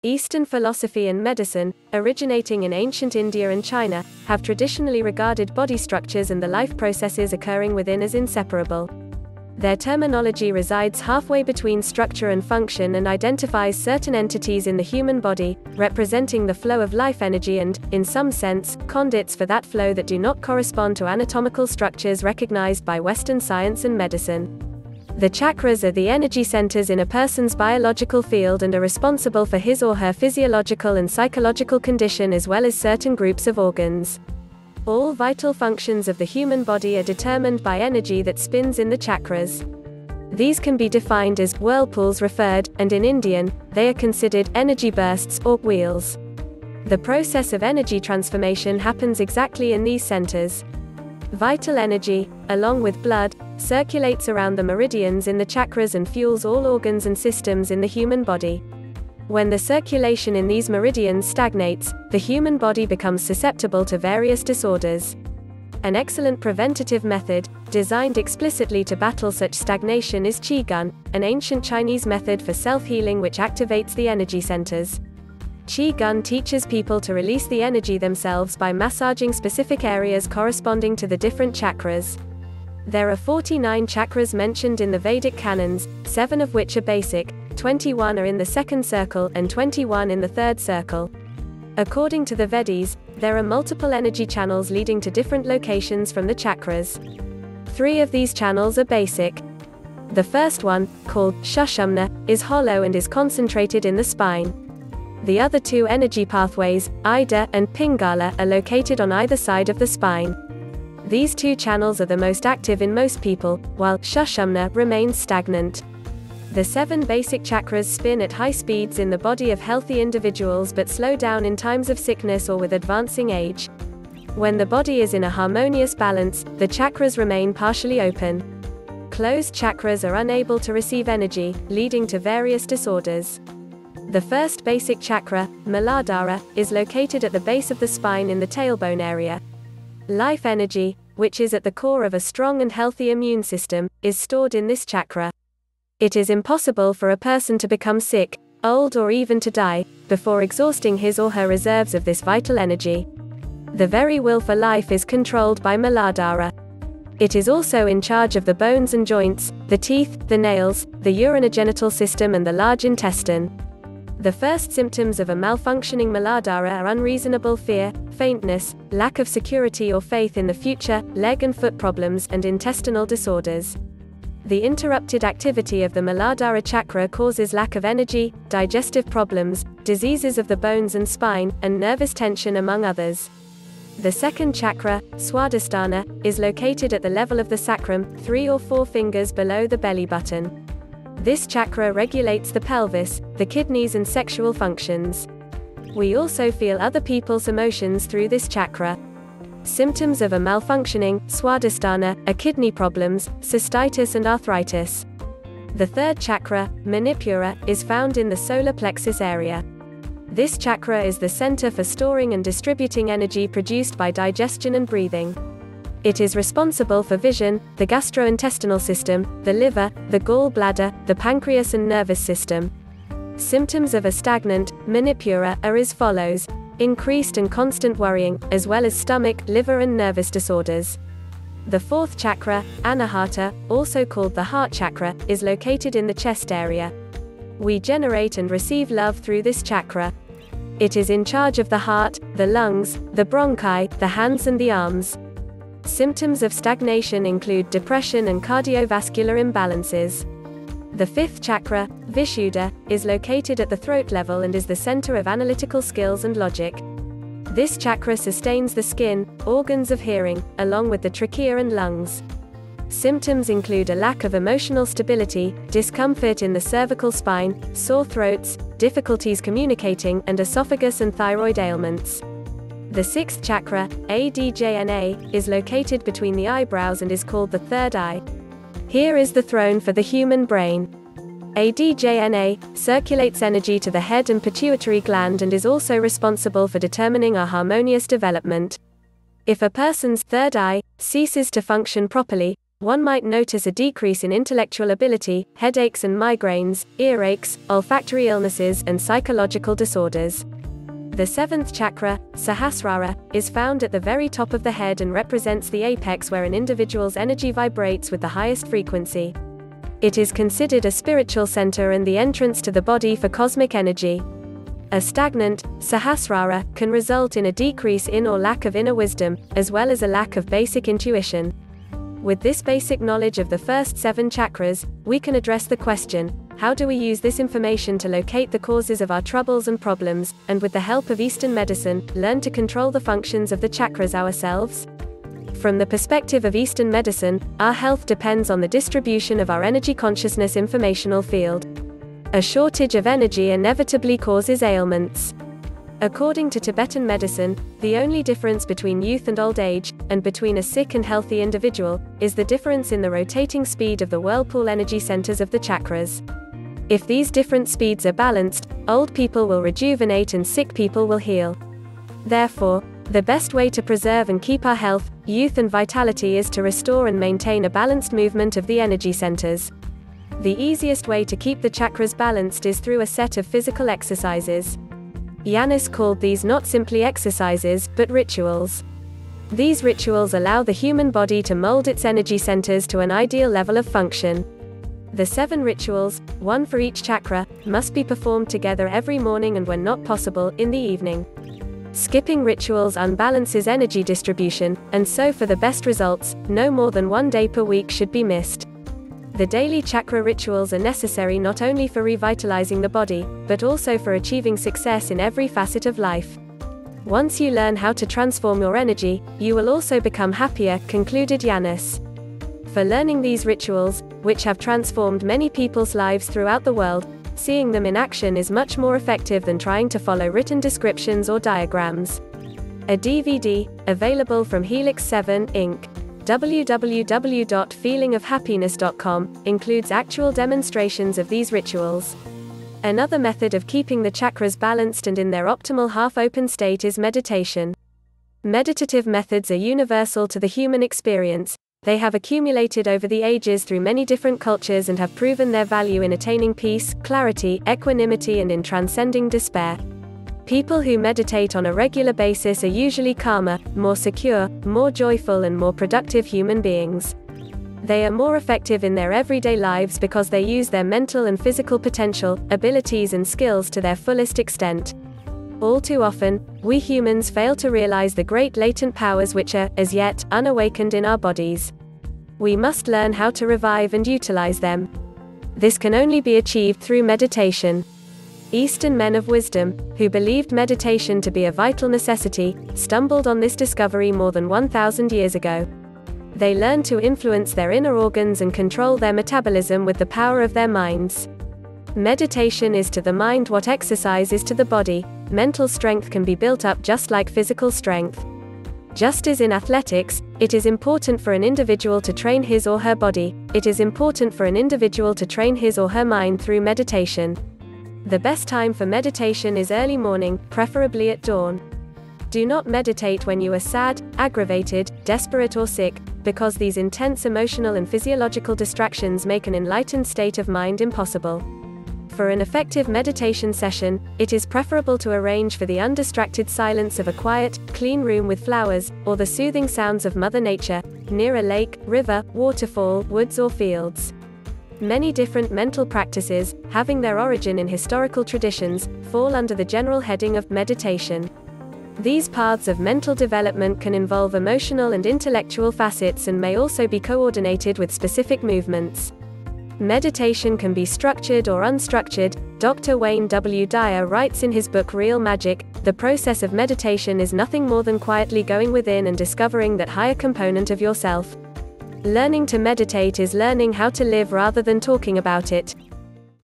Eastern philosophy and medicine, originating in ancient India and China, have traditionally regarded body structures and the life processes occurring within as inseparable. Their terminology resides halfway between structure and function and identifies certain entities in the human body, representing the flow of life energy and, in some sense, conduits for that flow that do not correspond to anatomical structures recognized by Western science and medicine. The chakras are the energy centers in a person's biological field and are responsible for his or her physiological and psychological condition as well as certain groups of organs. All vital functions of the human body are determined by energy that spins in the chakras. These can be defined as whirlpools referred, and in Indian, they are considered energy bursts or wheels. The process of energy transformation happens exactly in these centers. Vital energy, along with blood, circulates around the meridians in the chakras and fuels all organs and systems in the human body. When the circulation in these meridians stagnates, the human body becomes susceptible to various disorders. An excellent preventative method, designed explicitly to battle such stagnation, is Qigong, an ancient Chinese method for self-healing which activates the energy centers. Qigong teaches people to release the energy themselves by massaging specific areas corresponding to the different chakras. There are 49 chakras mentioned in the Vedic canons, 7 of which are basic, 21 are in the second circle, and 21 in the third circle. According to the Vedas, there are multiple energy channels leading to different locations from the chakras. 3 of these channels are basic. The first one, called Sushumna, is hollow and is concentrated in the spine. The other 2 energy pathways, Ida and Pingala, are located on either side of the spine. These 2 channels are the most active in most people, while Sushumna remains stagnant. The 7 basic chakras spin at high speeds in the body of healthy individuals but slow down in times of sickness or with advancing age. When the body is in a harmonious balance, the chakras remain partially open. Closed chakras are unable to receive energy, leading to various disorders. The first basic chakra, Muladhara, is located at the base of the spine in the tailbone area. Life energy, which is at the core of a strong and healthy immune system, is stored in this chakra. It is impossible for a person to become sick, old or even to die, before exhausting his or her reserves of this vital energy. The very will for life is controlled by Muladhara. It is also in charge of the bones and joints, the teeth, the nails, the urinogenital system and the large intestine. The first symptoms of a malfunctioning Muladhara are unreasonable fear, faintness, lack of security or faith in the future, leg and foot problems, and intestinal disorders. The interrupted activity of the Muladhara chakra causes lack of energy, digestive problems, diseases of the bones and spine, and nervous tension among others. The second chakra, Swadhisthana, is located at the level of the sacrum, 3 or 4 fingers below the belly button. This chakra regulates the pelvis, the kidneys and sexual functions. We also feel other people's emotions through this chakra. Symptoms of a malfunctioning Swadhisthana are kidney problems, cystitis and arthritis. The third chakra, Manipura, is found in the solar plexus area. This chakra is the center for storing and distributing energy produced by digestion and breathing. It is responsible for vision, the gastrointestinal system, the liver, the gallbladder, the pancreas and nervous system. Symptoms of a stagnant Manipura are as follows: increased and constant worrying, as well as stomach, liver and nervous disorders. The fourth chakra, Anahata, also called the heart chakra, is located in the chest area. We generate and receive love through this chakra. It is in charge of the heart, the lungs, the bronchi, the hands and the arms. Symptoms of stagnation include depression and cardiovascular imbalances. The fifth chakra, Vishuddha, is located at the throat level and is the center of analytical skills and logic. This chakra sustains the skin, organs of hearing, along with the trachea and lungs. Symptoms include a lack of emotional stability, discomfort in the cervical spine, sore throats, difficulties communicating, and esophagus and thyroid ailments. The sixth chakra, Adjna, is located between the eyebrows and is called the third eye. Here is the throne for the human brain. Adjna circulates energy to the head and pituitary gland and is also responsible for determining our harmonious development. If a person's third eye ceases to function properly, one might notice a decrease in intellectual ability, headaches and migraines, earaches, olfactory illnesses, and psychological disorders. The seventh chakra, Sahasrara, is found at the very top of the head and represents the apex where an individual's energy vibrates with the highest frequency. It is considered a spiritual center and the entrance to the body for cosmic energy. A stagnant Sahasrara can result in a decrease in or lack of inner wisdom, as well as a lack of basic intuition. With this basic knowledge of the first 7 chakras, we can address the question, how do we use this information to locate the causes of our troubles and problems, and with the help of Eastern medicine, learn to control the functions of the chakras ourselves? From the perspective of Eastern medicine, our health depends on the distribution of our energy consciousness informational field. A shortage of energy inevitably causes ailments. According to Tibetan medicine, the only difference between youth and old age, and between a sick and healthy individual, is the difference in the rotating speed of the whirlpool energy centers of the chakras. If these different speeds are balanced, old people will rejuvenate and sick people will heal. Therefore, the best way to preserve and keep our health, youth and vitality is to restore and maintain a balanced movement of the energy centers. The easiest way to keep the chakras balanced is through a set of physical exercises. Yanis called these not simply exercises, but rituals. These rituals allow the human body to mold its energy centers to an ideal level of function. The 7 rituals, one for each chakra, must be performed together every morning and when not possible, in the evening. Skipping rituals unbalances energy distribution, and so for the best results, no more than 1 day per week should be missed. The daily chakra rituals are necessary not only for revitalizing the body, but also for achieving success in every facet of life. Once you learn how to transform your energy, you will also become happier, concluded Yanis. For learning these rituals, which have transformed many people's lives throughout the world, seeing them in action is much more effective than trying to follow written descriptions or diagrams. A DVD, available from Helix 7, Inc. www.feelingofhappiness.com, includes actual demonstrations of these rituals. Another method of keeping the chakras balanced and in their optimal half-open state is meditation. Meditative methods are universal to the human experience. They have accumulated over the ages through many different cultures and have proven their value in attaining peace, clarity, equanimity and in transcending despair. People who meditate on a regular basis are usually calmer, more secure, more joyful and more productive human beings. They are more effective in their everyday lives because they use their mental and physical potential, abilities and skills to their fullest extent. All too often, we humans fail to realize the great latent powers which are, as yet, unawakened in our bodies. We must learn how to revive and utilize them. This can only be achieved through meditation. Eastern men of wisdom, who believed meditation to be a vital necessity, stumbled on this discovery more than 1,000 years ago. They learned to influence their inner organs and control their metabolism with the power of their minds. Meditation is to the mind what exercise is to the body. Mental strength can be built up just like physical strength. Just as in athletics, it is important for an individual to train his or her body, it is important for an individual to train his or her mind through meditation. The best time for meditation is early morning, preferably at dawn. Do not meditate when you are sad, aggravated, desperate or sick, because these intense emotional and physiological distractions make an enlightened state of mind impossible. For an effective meditation session, it is preferable to arrange for the undistracted silence of a quiet, clean room with flowers, or the soothing sounds of Mother Nature, near a lake, river, waterfall, woods or fields. Many different mental practices, having their origin in historical traditions, fall under the general heading of meditation. These paths of mental development can involve emotional and intellectual facets and may also be coordinated with specific movements. Meditation can be structured or unstructured. Dr. Wayne W. Dyer writes in his book Real Magic, the process of meditation is nothing more than quietly going within and discovering that higher component of yourself. Learning to meditate is learning how to live rather than talking about it.